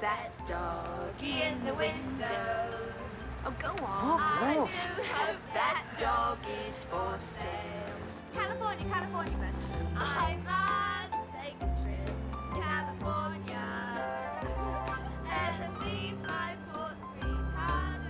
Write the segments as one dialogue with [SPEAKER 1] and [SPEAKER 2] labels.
[SPEAKER 1] that doggy in the window?
[SPEAKER 2] Oh, go on.
[SPEAKER 1] I do hope that dog is for sale. California, California, bus. I must take a trip to California and leave my poor sweetheart.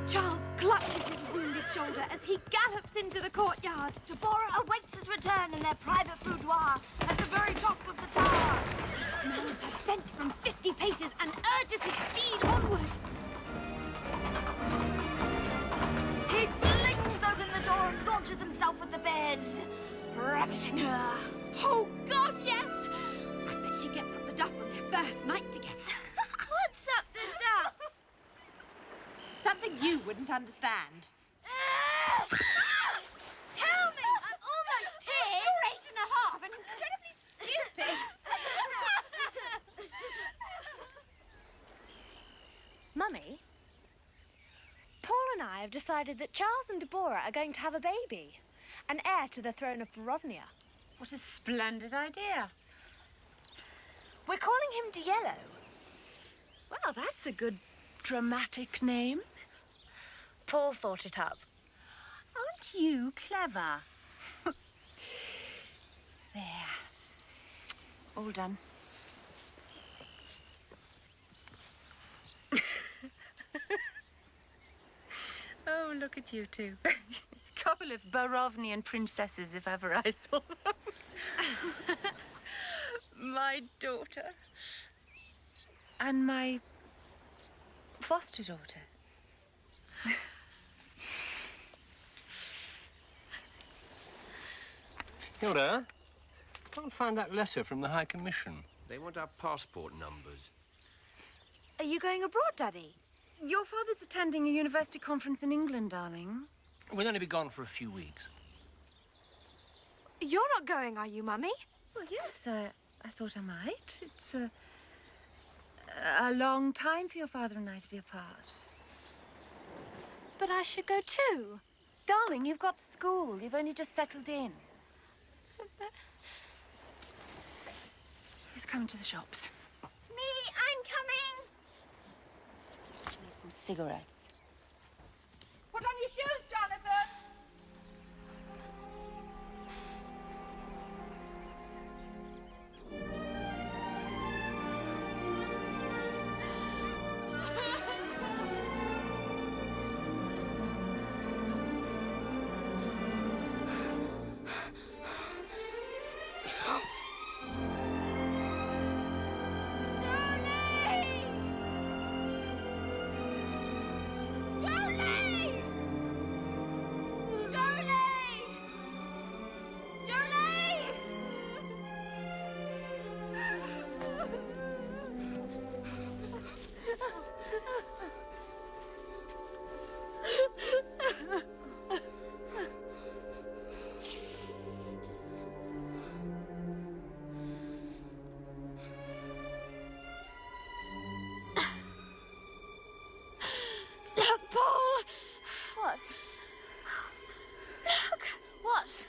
[SPEAKER 2] Charles clutches his wounded shoulder as he gallops into the courtyard. Deborah awaits his return in their private boudoir at the very top of the tower. He smells her scent from 50 paces and urges his steed onward. He flings open the door and launches himself at the bed, ravishing her. Oh, God, yes! I bet she gets up the duff on their first night together.
[SPEAKER 1] What's up the duff?
[SPEAKER 2] Something you wouldn't understand.
[SPEAKER 1] Tell me! I'm almost 10.
[SPEAKER 2] You're 8 and a half and incredibly stupid.
[SPEAKER 3] Mummy, Paul and I have decided that Charles and Deborah are going to have a baby, an heir to the throne of Barovnia.
[SPEAKER 4] What a splendid idea. We're calling him Diello. Well, that's a good dramatic name.
[SPEAKER 3] Paul thought it up.
[SPEAKER 4] Aren't you clever? There. All done. Oh, look at you two. Couple of Barovnian princesses, if ever I saw them. My daughter. And my foster daughter.
[SPEAKER 5] Hilda, can't find that letter from the High Commission.
[SPEAKER 6] They want our passport numbers.
[SPEAKER 2] Are you going abroad, Daddy?
[SPEAKER 4] Your father's attending a university conference in England, darling.
[SPEAKER 5] We'll only be gone for a few weeks.
[SPEAKER 2] You're not going, are you, Mummy?
[SPEAKER 4] Well, yes, I thought I might. It's a long time for your father and I to be apart.
[SPEAKER 2] But I should go too.
[SPEAKER 4] Darling, you've got the school. You've only just settled in. Who's coming to the shops?
[SPEAKER 1] Me, I'm coming.
[SPEAKER 4] Need some cigarettes.
[SPEAKER 2] Put on your shoes, Jonathan!
[SPEAKER 3] What?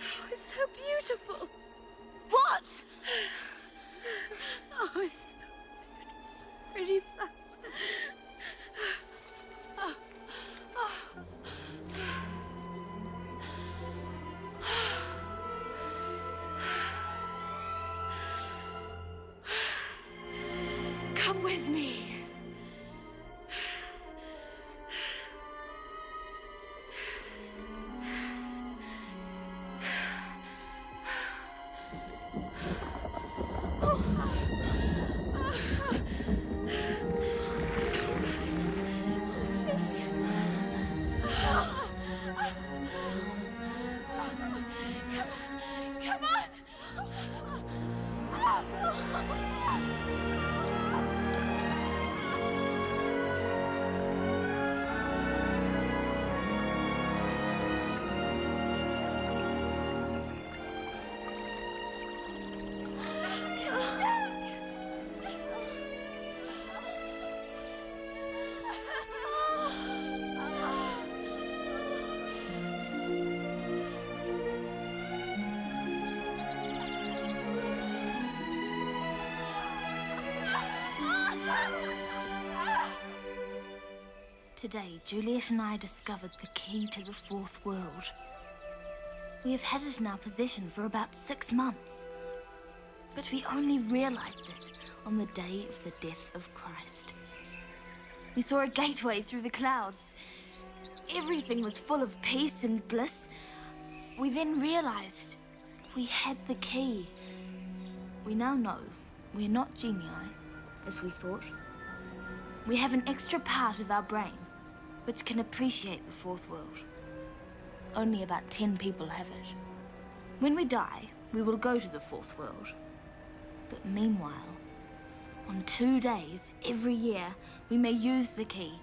[SPEAKER 2] Oh, it's so beautiful. What? Oh, it's so pretty flowers. Oh. Oh. Come with me. Today, Juliet and I discovered the key to the fourth world. We have had it in our possession for about 6 months. But we only realized it on the day of the death of Christ. We saw a gateway through the clouds. Everything was full of peace and bliss. We then realized we had the key. We now know we're not genii, as we thought. We have an extra part of our brain which can appreciate the fourth world. Only about 10 people have it. When we die, we will go to the fourth world. But meanwhile, on 2 days every year, we may use the key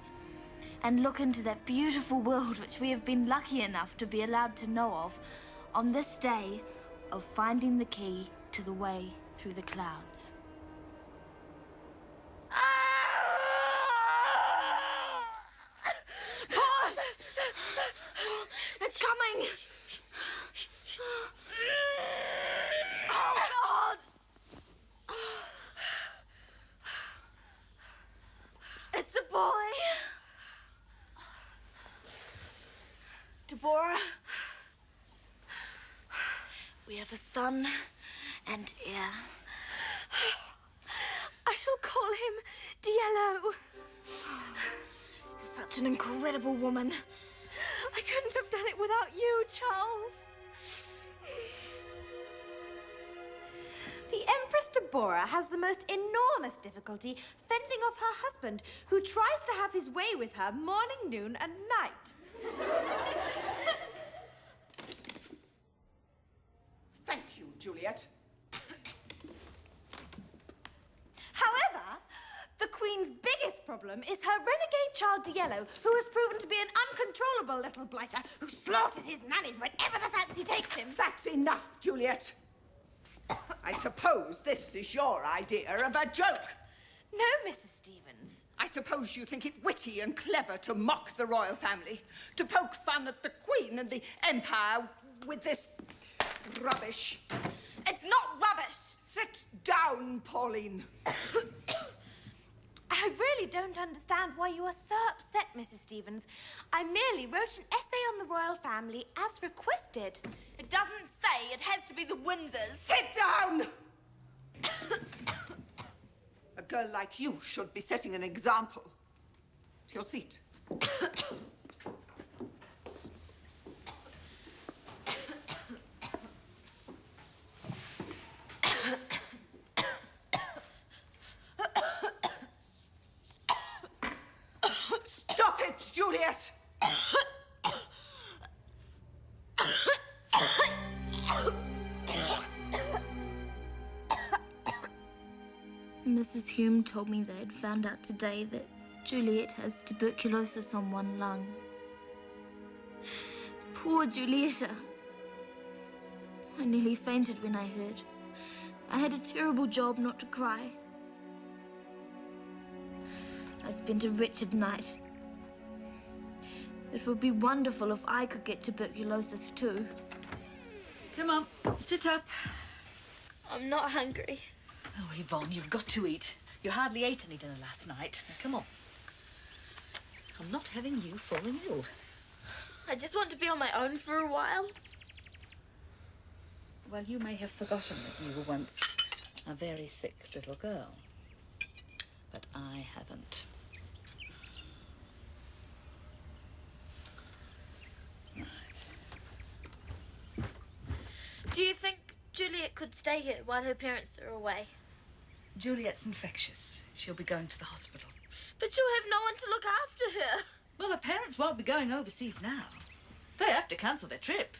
[SPEAKER 2] and look into that beautiful world which we have been lucky enough to be allowed to know of on this day of finding the key to the way through the clouds.
[SPEAKER 1] Pause! It's coming! Oh, God! It's a boy. Deborah. We have a son and heir. I shall call him Diello. You're such an incredible woman. I couldn't have done it without you, Charles.
[SPEAKER 7] The Empress Deborah has the most enormous difficulty fending off her husband, who tries to have his way with her morning, noon, and night.
[SPEAKER 8] Thank you, Juliet.
[SPEAKER 7] However, the Queen's biggest problem is her renegade child Diello, who has proven to be an uncontrollable little blighter who slaughters his nannies whenever the fancy takes him.
[SPEAKER 8] That's enough, Juliet. I suppose this is your idea of a joke.
[SPEAKER 7] No, Mrs. Stevens.
[SPEAKER 8] I suppose you think it witty and clever to mock the royal family, to poke fun at the Queen and the Empire with this rubbish.
[SPEAKER 7] It's not rubbish.
[SPEAKER 8] Sit down, Pauline.
[SPEAKER 7] I really don't understand why you are so upset, Mrs. Stevens. I merely wrote an essay on the royal family as requested.
[SPEAKER 1] It doesn't say it has to be the Windsors.
[SPEAKER 8] Sit down! A girl like you should be setting an example. To your seat. Stop it, Juliet!
[SPEAKER 2] Mrs. Hume told me they had found out today that Juliet has tuberculosis on one lung. Poor Julieta. I nearly fainted when I heard. I had a terrible job not to cry. I spent a wretched night. It would be wonderful if I could get tuberculosis too.
[SPEAKER 4] Come on, sit up.
[SPEAKER 2] I'm not hungry.
[SPEAKER 4] Oh, Yvonne, you've got to eat. You hardly ate any dinner last night. Now, come on. I'm not having you falling ill.
[SPEAKER 2] I just want to be on my own for a while.
[SPEAKER 4] Well, you may have forgotten that you were once a very sick little girl. But I haven't. Right.
[SPEAKER 2] Do you think Juliet could stay here while her parents are away?
[SPEAKER 4] Juliet's infectious. She'll be going to the hospital.
[SPEAKER 2] But she'll have no one to look after her.
[SPEAKER 4] Well, her parents won't be going overseas now. They have to cancel their trip.